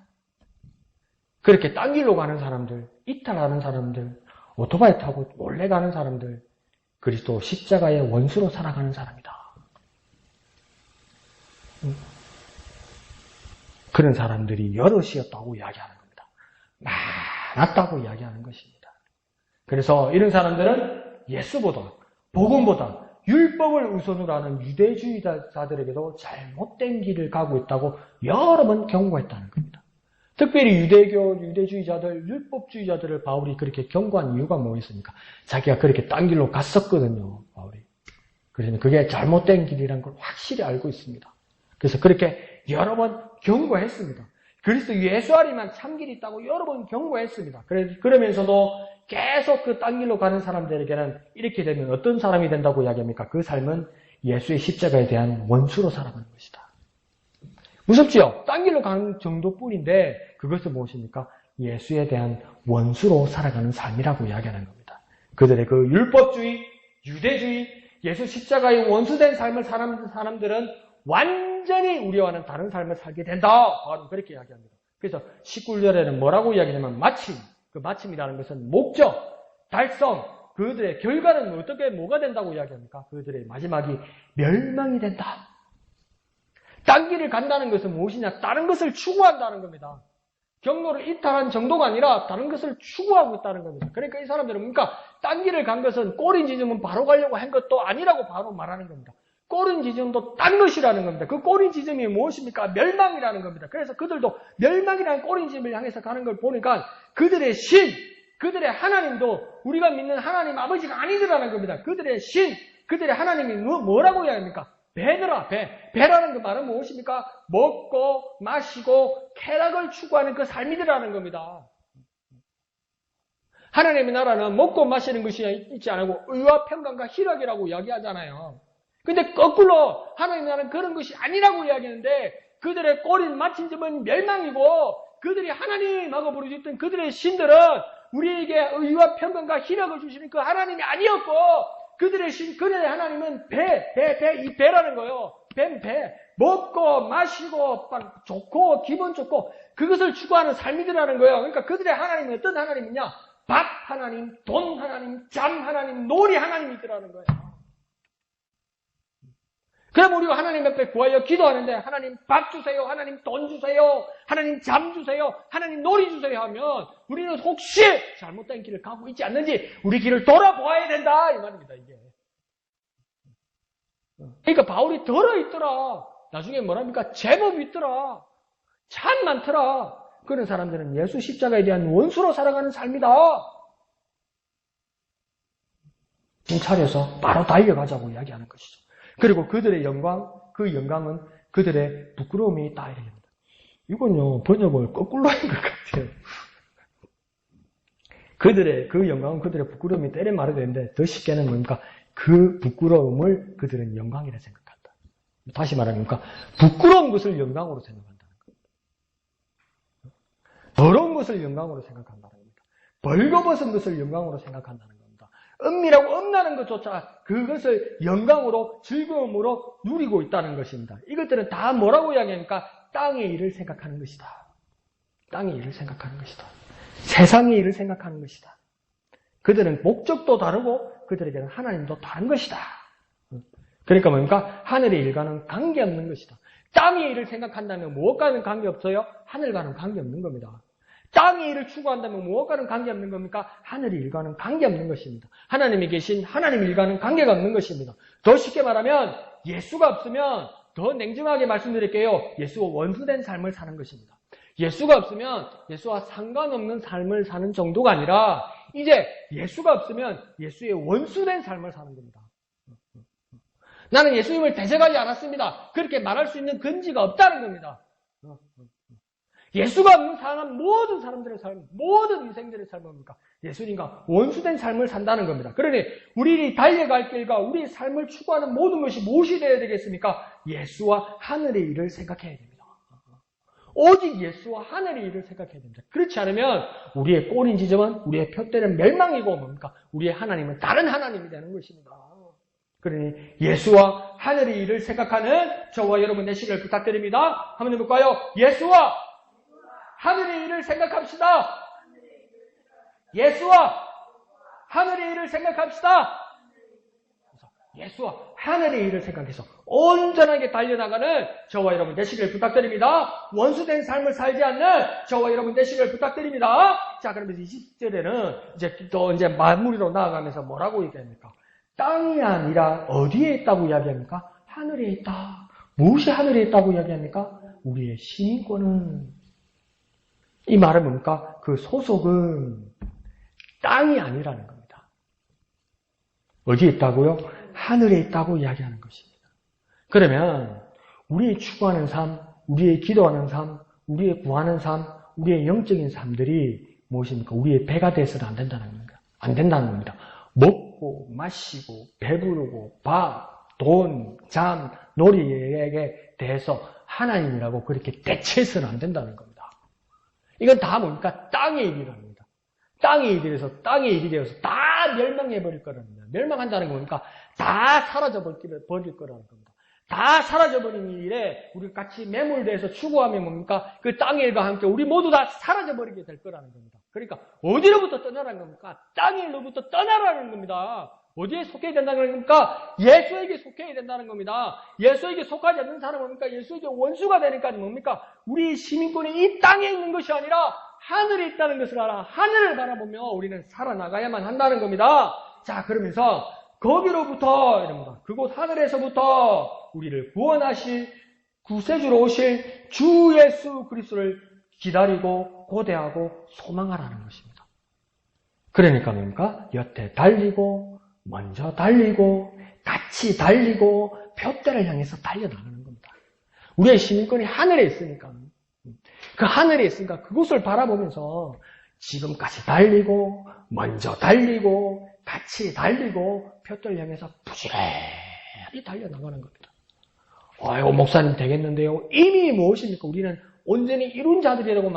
그렇게 딴 길로 가는 사람들, 이탈하는 사람들, 오토바이 타고 몰래 가는 사람들, 그리스도 십자가의 원수로 살아가는 사람이다. 그런 사람들이 여럿이었다고 이야기하는 겁니다. 많았다고 이야기하는 것입니다. 그래서 이런 사람들은 예수보다, 복음보다 율법을 우선으로 하는 유대주의자들에게도 잘못된 길을 가고 있다고 여러 번 경고했다는 겁니다. 특별히 유대주의자들, 율법주의자들을 바울이 그렇게 경고한 이유가 뭐였습니까? 자기가 그렇게 딴 길로 갔었거든요, 바울이. 그래서 그게 잘못된 길이라는 걸 확실히 알고 있습니다. 그래서 그렇게 여러 번 경고했습니다. 그리스도 예수 안에만 참길이 있다고 여러 번 경고했습니다. 그러면서도 계속 그 딴 길로 가는 사람들에게는 이렇게 되면 어떤 사람이 된다고 이야기합니까? 그 삶은 예수의 십자가에 대한 원수로 살아가는 것이다. 무섭지요? 딴 길로 가는 정도뿐인데 그것은 무엇입니까? 예수에 대한 원수로 살아가는 삶이라고 이야기하는 겁니다. 그들의 그 율법주의, 유대주의, 예수 십자가의 원수된 삶을 사는 사람들은 완전히 우리와는 다른 삶을 살게 된다. 바로 그렇게 이야기합니다. 그래서 19절에는 뭐라고 이야기하냐면 마침, 그 마침이라는 것은 목적, 달성, 그들의 결과는 어떻게 뭐가 된다고 이야기합니까? 그들의 마지막이 멸망이 된다. 딴 길을 간다는 것은 무엇이냐? 다른 것을 추구한다는 겁니다. 경로를 이탈한 정도가 아니라 다른 것을 추구하고 있다는 겁니다. 그러니까 이 사람들은 뭡니까? 딴 길을 간 것은 꼬린 지점은 바로 가려고 한 것도 아니라고 바로 말하는 겁니다. 꼬린 지점도 딴 것이라는 겁니다. 그 꼬린 지점이 무엇입니까? 멸망이라는 겁니다. 그래서 그들도 멸망이라는 꼬린 지점을 향해서 가는 걸 보니까 그들의 신, 그들의 하나님도 우리가 믿는 하나님 아버지가 아니더라는 겁니다. 그들의 신, 그들의 하나님이 뭐라고 이야기합니까? 배더라, 배. 배라는 그 말은 무엇입니까? 먹고, 마시고, 쾌락을 추구하는 그 삶이더라는 겁니다. 하나님의 나라는 먹고 마시는 것이 있지 않고 의와 평강과 희락이라고 이야기하잖아요. 근데 거꾸로 하나님의 나라는 그런 것이 아니라고 이야기하는데 그들의 꼬린 맞힌 점은 멸망이고 그들이 하나님하고 부르짖던 그들의 신들은 우리에게 의와 평강과 희락을 주시는 그 하나님이 아니었고 그들의 신, 그들의 하나님은 이 배라는 거예요. 배. 먹고 마시고 좋고 기분 좋고 그것을 추구하는 삶이더라는 거예요. 그러니까 그들의 하나님은 어떤 하나님이냐? 밥 하나님, 돈 하나님, 잠 하나님, 놀이 하나님이더라는 거예요. 그럼 우리가 하나님 앞에 구하여 기도하는데 하나님 밥 주세요, 하나님 돈 주세요, 하나님 잠 주세요, 하나님 놀이 주세요 하면 우리는 혹시 잘못된 길을 가고 있지 않는지 우리 길을 돌아보아야 된다 이 말입니다. 이게. 그러니까 바울이 들어있더라. 나중에 뭐랍니까? 제법 있더라. 참 많더라. 그런 사람들은 예수 십자가에 대한 원수로 살아가는 삶이다. 좀 차려서 바로 달려가자고 이야기하는 것이죠. 그리고 그들의 영광, 그 영광은 그들의 부끄러움이 있다. 이랍니다. 이건요, 번역을 거꾸로 한 것 같아요. 그들의 그 영광은 그들의 부끄러움이 때려 말해야 되는데 더 쉽게는 뭡니까? 그 부끄러움을 그들은 영광이라 생각한다. 다시 말하면 부끄러운 것을 영광으로 생각한다는 겁니다. 더러운 것을 영광으로 생각한다는 겁니다. 벌거벗은 것을 영광으로 생각한다는 겁니다. 은밀하고 엄나는 것조차 그것을 영광으로 즐거움으로 누리고 있다는 것입니다. 이것들은 다 뭐라고 이야기합니까? 땅의 일을 생각하는 것이다. 땅의 일을 생각하는 것이다. 세상의 일을 생각하는 것이다. 그들은 목적도 다르고 그들에게는 하나님도 다른 것이다. 그러니까 뭡니까? 하늘의 일과는 관계없는 것이다. 땅의 일을 생각한다면 무엇과는 관계없어요? 하늘과는 관계없는 겁니다. 땅의 일을 추구한다면 무엇과는 관계없는 겁니까? 하늘의 일과는 관계없는 것입니다. 하나님이 계신 하나님의 일과는 관계가 없는 것입니다. 더 쉽게 말하면 예수가 없으면 더 냉정하게 말씀드릴게요. 예수와 원수된 삶을 사는 것입니다. 예수가 없으면 예수와 상관없는 삶을 사는 정도가 아니라 이제 예수가 없으면 예수의 원수된 삶을 사는 겁니다. 나는 예수님을 대적하지 않았습니다. 그렇게 말할 수 있는 근지가 없다는 겁니다. 예수가 없는 사람, 모든 사람들의 삶, 모든 인생들의 삶은 뭡니까? 예수님과 원수된 삶을 산다는 겁니다. 그러니 우리 달려갈 길과 우리의 삶을 추구하는 모든 것이 무엇이 되어야 되겠습니까? 예수와 하늘의 일을 생각해야 됩니다. 오직 예수와 하늘의 일을 생각해야 됩니다. 그렇지 않으면 우리의 꼬린 지점은 우리의 표대는 멸망이고 뭡니까? 우리의 하나님은 다른 하나님이 되는 것입니다. 그러니 예수와 하늘의 일을 생각하는 저와 여러분 되시길 부탁드립니다. 한번 해볼까요? 예수와 하늘의 일을 생각합시다. 예수와 하늘의 일을 생각합시다. 예수와 하늘의 일을 생각해서 온전하게 달려나가는 저와 여러분 되시길 부탁드립니다. 원수된 삶을 살지 않는 저와 여러분 되시길 부탁드립니다. 자, 그러면서 20절에는 이제 마무리로 나아가면서 뭐라고 얘기합니까? 땅이 아니라 어디에 있다고 이야기합니까? 하늘에 있다. 무엇이 하늘에 있다고 이야기합니까? 우리의 시민권은. 이 말은 뭡니까? 그 소속은 땅이 아니라는 겁니다. 어디에 있다고요? 하늘에 있다고 이야기하는 것입니다. 그러면 우리의 추구하는 삶, 우리의 기도하는 삶, 우리의 구하는 삶, 우리의 영적인 삶들이 무엇입니까? 우리의 배가 돼서는 안 된다는 겁니다. 안 된다는 겁니다. 먹고 마시고 배부르고 밥, 돈, 잠, 놀이에 대해서 하나님이라고 그렇게 대체해서는 안 된다는 겁니다. 이건 다 뭡니까? 땅의 일이랍니다. 땅의 일이라서 땅의 일이 되어서 다 멸망해버릴 거랍니다. 멸망한다는 건 뭡니까? 다 사라져버릴 거라는 겁니다. 다 사라져버린 일에 우리가 같이 매몰돼서 추구하면 뭡니까? 그 땅의 일과 함께 우리 모두 다 사라져버리게 될 거라는 겁니다. 그러니까 어디로부터 떠나라는 겁니까? 땅의 일로부터 떠나라는 겁니다. 어디에 속해야 된다는 겁니까? 예수에게 속해야 된다는 겁니다. 예수에게 속하지 않는 사람은 뭡니까? 예수에게 원수가 되니까 뭡니까? 우리 시민권이 이 땅에 있는 것이 아니라 하늘에 있다는 것을 알아. 하늘을 바라보며 우리는 살아나가야만 한다는 겁니다. 자, 그러면서 거기로부터 이럽니다. 그곳 하늘에서부터 우리를 구원하실 구세주로 오실 주 예수 그리스도를 기다리고 고대하고 소망하라는 것입니다. 그러니까 뭡니까? 여태 달리고 먼저 달리고 같이 달리고 표대를 향해서 달려나가는 겁니다. 우리의 시민권이 하늘에 있으니까, 그 하늘에 있으니까 그곳을 바라보면서 지금까지 달리고, 먼저 달리고, 같이 달리고, 표대를 향해서 부지런히 달려나가는 겁니다. 아이고, 목사님 되겠는데요. 이미 무엇입니까? 우리는 온전히 이룬 자들이라고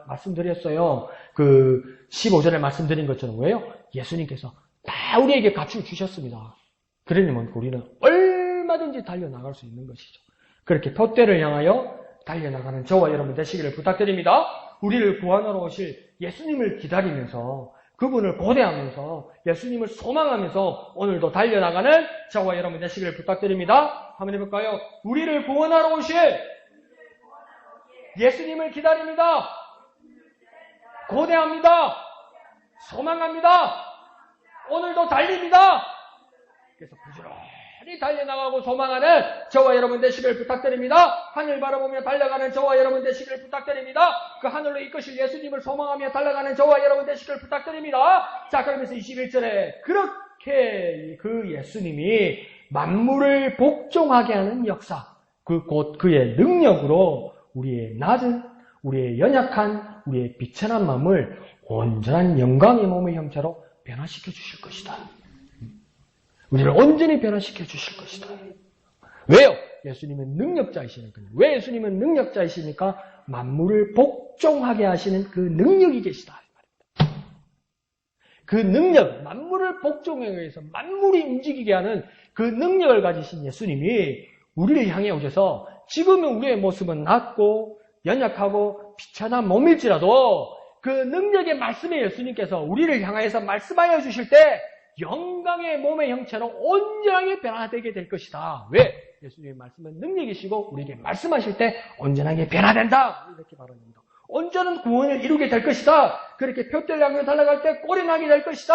말씀드렸어요. 그 15절에 말씀드린 것처럼 왜요? 예수님께서 다 우리에게 갖추어 주셨습니다. 그러려면 우리는 얼마든지 달려나갈 수 있는 것이죠. 그렇게 표대를 향하여 달려나가는 저와 여러분 되시기를 부탁드립니다. 우리를 구원하러 오실 예수님을 기다리면서 그분을 고대하면서 예수님을 소망하면서 오늘도 달려나가는 저와 여러분 되시기를 부탁드립니다. 한번 해볼까요? 우리를 구원하러 오실 예수님을 기다립니다. 고대합니다. 소망합니다. 오늘도 달립니다. 그래서 부지런히 달려나가고 소망하는 저와 여러분 되시길 부탁드립니다. 하늘 바라보며 달려가는 저와 여러분 되시길 부탁드립니다. 그 하늘로 이끄실 예수님을 소망하며 달려가는 저와 여러분 되시길 부탁드립니다. 자, 그러면서 21절에 그렇게 그 예수님이 만물을 복종하게 하는 역사, 곧 그의 능력으로 우리의 낮은, 우리의 연약한, 우리의 비천한 마음을 온전한 영광의 몸의 형체로 변화시켜 주실 것이다. 우리를 온전히 변화시켜 주실 것이다. 왜요? 예수님은 능력자이시니까요. 왜 예수님은 능력자이시니까? 만물을 복종하게 하시는 그 능력이 계시다. 그 능력, 만물을 복종하기 위해서 만물이 움직이게 하는 그 능력을 가지신 예수님이 우리를 향해 오셔서 지금은 우리의 모습은 낮고 연약하고 비천한 몸일지라도 그 능력의 말씀의 예수님께서 우리를 향하여서 말씀하여 주실 때 영광의 몸의 형체로 온전하게 변화되게 될 것이다. 왜? 예수님의 말씀은 능력이시고 우리에게 말씀하실 때 온전하게 변화된다. 이렇게 말합니다. 온전한 구원을 이루게 될 것이다. 그렇게 표대를 향해 달려갈 때 꼴이 나게 될 것이다.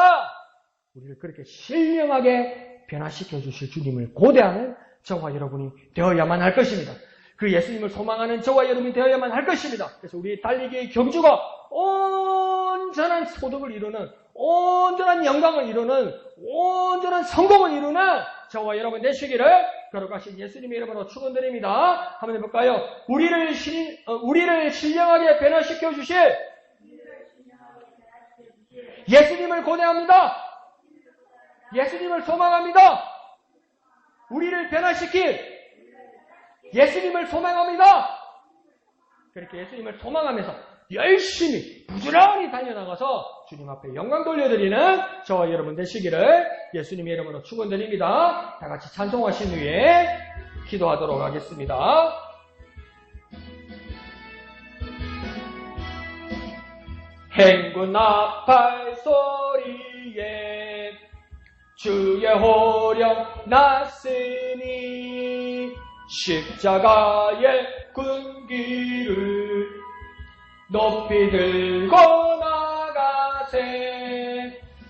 우리를 그렇게 신령하게 변화시켜 주실 주님을 고대하는 저와 여러분이 되어야만 할 것입니다. 그 예수님을 소망하는 저와 여러분이 되어야만 할 것입니다. 그래서 우리 달리기의 경주가 온전한 소득을 이루는, 온전한 영광을 이루는, 온전한 성공을 이루는 저와 여러분 되시기를 거룩하신 예수님의 이름으로 축원드립니다. 한번 해볼까요? 우리를 신령하게 변화시켜 주실 예수님을 고대합니다. 예수님을 소망합니다. 우리를 변화시킬 예수님을 소망합니다. 그렇게 예수님을 소망하면서 열심히 부지런히 달려나가서 주님 앞에 영광 돌려드리는 저와 여러분 되시기를 예수님의 이름으로 축원드립니다. 다 같이 찬송하신 후에 기도하도록 하겠습니다. 행군 나팔 소리에 주의 호령 났으니 십자가의 군기를 높이 들고 나가세.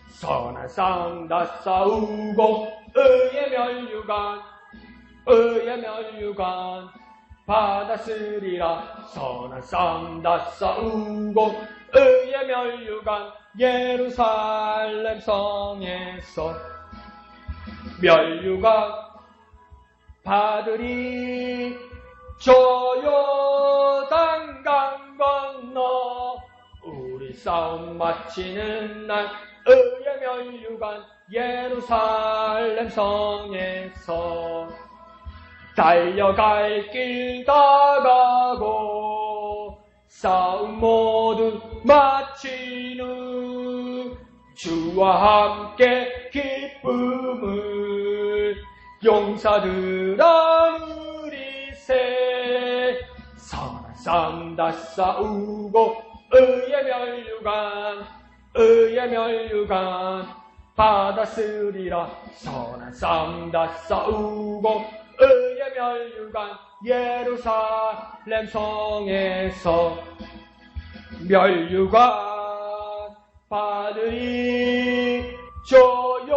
선한 상 다 싸우고 의의 면류관 받았으리라. 선한 상 다 싸우고 의의 면류관 예루살렘 성에서 면류관 받으리. 조요단 강 건너 우리 싸움 마치는 날 의의 면류관 예루살렘 성에서 달려갈 길 다가고 싸움 모두 마친 후 주와 함께 기쁨을 용사들아 누리세. 선한 상 다 싸우고 의의 면류관 받았으리라. 선한 상 다 싸우고 의의 면류관 예루살렘 성에서 면류관 받으리. 조요단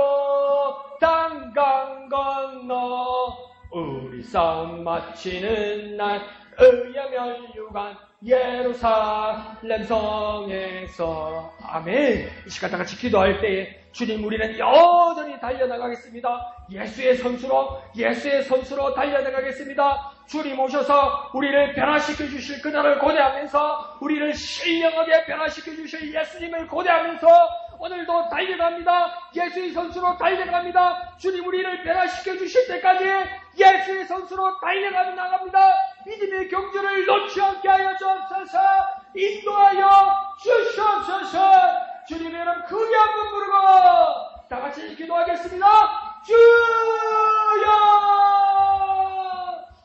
강 건너 우리 싸움 마치는 날 의의 면류관 예루살렘 성에서. 아멘. 이 시간 다 같이 기도할 때에 주님, 우리는 여전히 달려나가겠습니다. 예수의 선수로 달려나가겠습니다. 주님 오셔서 우리를 변화시켜 주실 그날을 고대하면서, 우리를 신령하게 변화시켜 주실 예수님을 고대하면서 오늘도 달려갑니다. 예수의 선수로 달려갑니다. 주님, 우리를 변화시켜 주실 때까지 예수의 선수로 달려나갑니다. 믿음의 경주를 놓지 않게 하여 주옵소서. 인도하여 주시옵소서. 주님의 이름 크게 한번 부르고 다 같이 기도하겠습니다. 주여!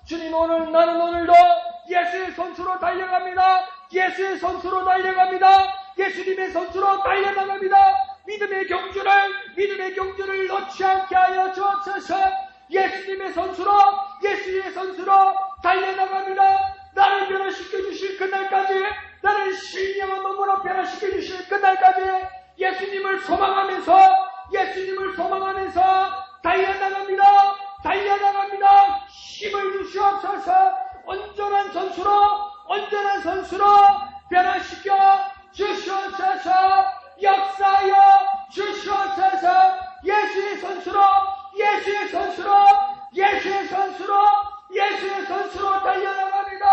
주님, 나는 오늘도 예수의 선수로 달려갑니다. 예수의 선수로 달려갑니다. 예수님의 선수로 달려나갑니다. 믿음의 경주를 놓지 않게 하여 주옵소서. 예수님의 선수로, 예수의 선수로 달려나갑니다. 나를 변화시켜 주실 그날까지, 나를 신령한 몸으로 변화시켜 주실 그날까지 예수님을 소망하면서 달려나갑니다. 힘을 주시옵소서. 온전한 선수로 변화시켜 주시옵소서. 역사하여 주시옵소서. 예수의 선수로 달려나갑니다.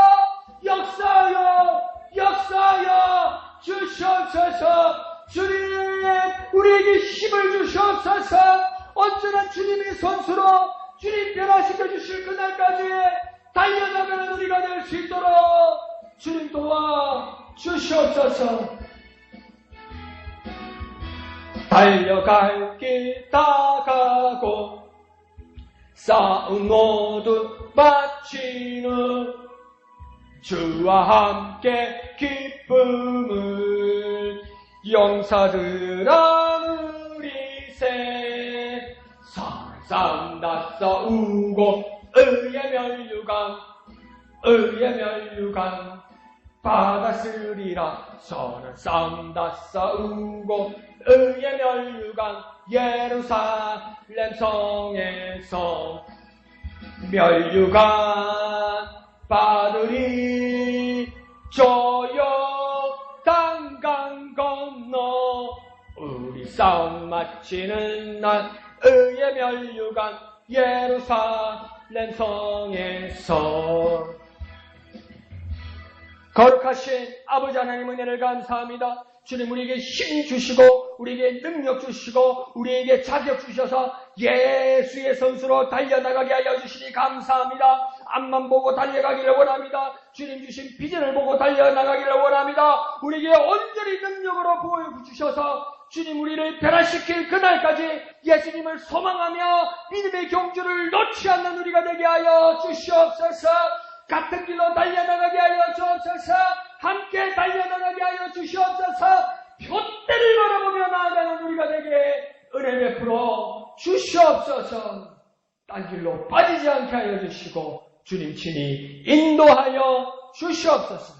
역사하여 주시옵소서. 주님, 우리에게 힘을 주시옵소서. 온전한 주님의 선수로 주님 변화시켜 주실 그날까지 달려나가는 우리가 될 수 있도록 주님 도와 주시옵소서. 달려갈 길 다 가고 싸움 모두 마치는 주와 함께 기쁨을 용사들아 누리세. 싸움 다 싸우고 의의 멸류관 받았으리라. 서는 싸움 다 싸우고 의의 멸류관 예루살렘 성에서 멸류관 받으리. 요단강 건너 우리 싸움 마치는 날 의의 멸류관 예루살렘 성에서. 거룩하신 아버지 하나님, 은혜를 감사합니다. 주님, 우리에게 힘 주시고 우리에게 능력 주시고 우리에게 자격 주셔서 예수의 선수로 달려나가게 하여 주시니 감사합니다. 앞만 보고 달려가기를 원합니다. 주님 주신 비전을 보고 달려나가기를 원합니다. 우리에게 온전히 능력으로 보여주셔서 주님, 우리를 변화시킬 그날까지 예수님을 소망하며 믿음의 경주를 놓지 않는 우리가 되게 하여 주시옵소서. 같은 길로 달려나가게 하여 주옵소서. 함께 달려나가게 하여 주시옵소서. 표대를 바라보며 나아가는 우리가 되게 은혜 베풀어 주시옵소서. 딴 길로 빠지지 않게 하여 주시고 주님 친히 인도하여 주시옵소서.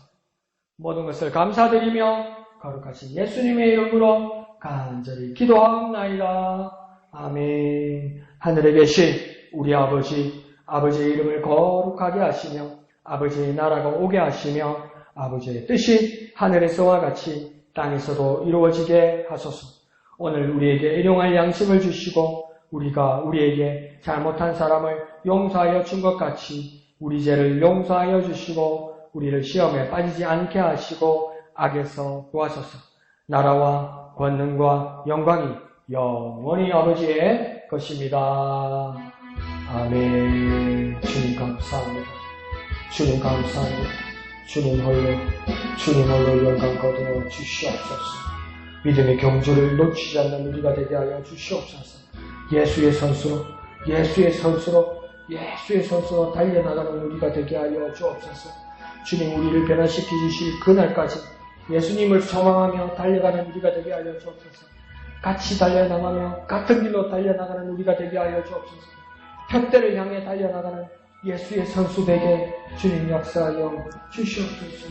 모든 것을 감사드리며 거룩하신 예수님의 이름으로 간절히 기도하옵나이다. 아멘. 하늘에 계신 우리 아버지의 이름을 거룩하게 하시며 아버지의 나라가 오게 하시며 아버지의 뜻이 하늘에서와 같이 땅에서도 이루어지게 하소서. 오늘 우리에게 일용할 양식을 주시고 우리에게 잘못한 사람을 용서하여 준 것 같이 우리 죄를 용서하여 주시고 우리를 시험에 빠지지 않게 하시고 악에서 구하소서. 나라와 권능과 영광이 영원히 아버지의 것입니다. 아멘. 주님 감사합니다. 주님 감사합니다. 주님 홀로 영광 거두어 주시옵소서. 믿음의 경주를 놓치지 않는 우리가 되게 하여 주시옵소서. 예수의 선수로 달려나가는 우리가 되게 하여 주옵소서. 주님, 우리를 변화시켜 주실 그날까지 예수님을 소망하며 달려가는 우리가 되게 하여 주옵소서. 같이 달려나가며 같은 길로 달려나가는 우리가 되게 하여 주옵소서. 편대를 향해 달려나가는 예수의 선수 되게 주님 역사하여 주시옵소서.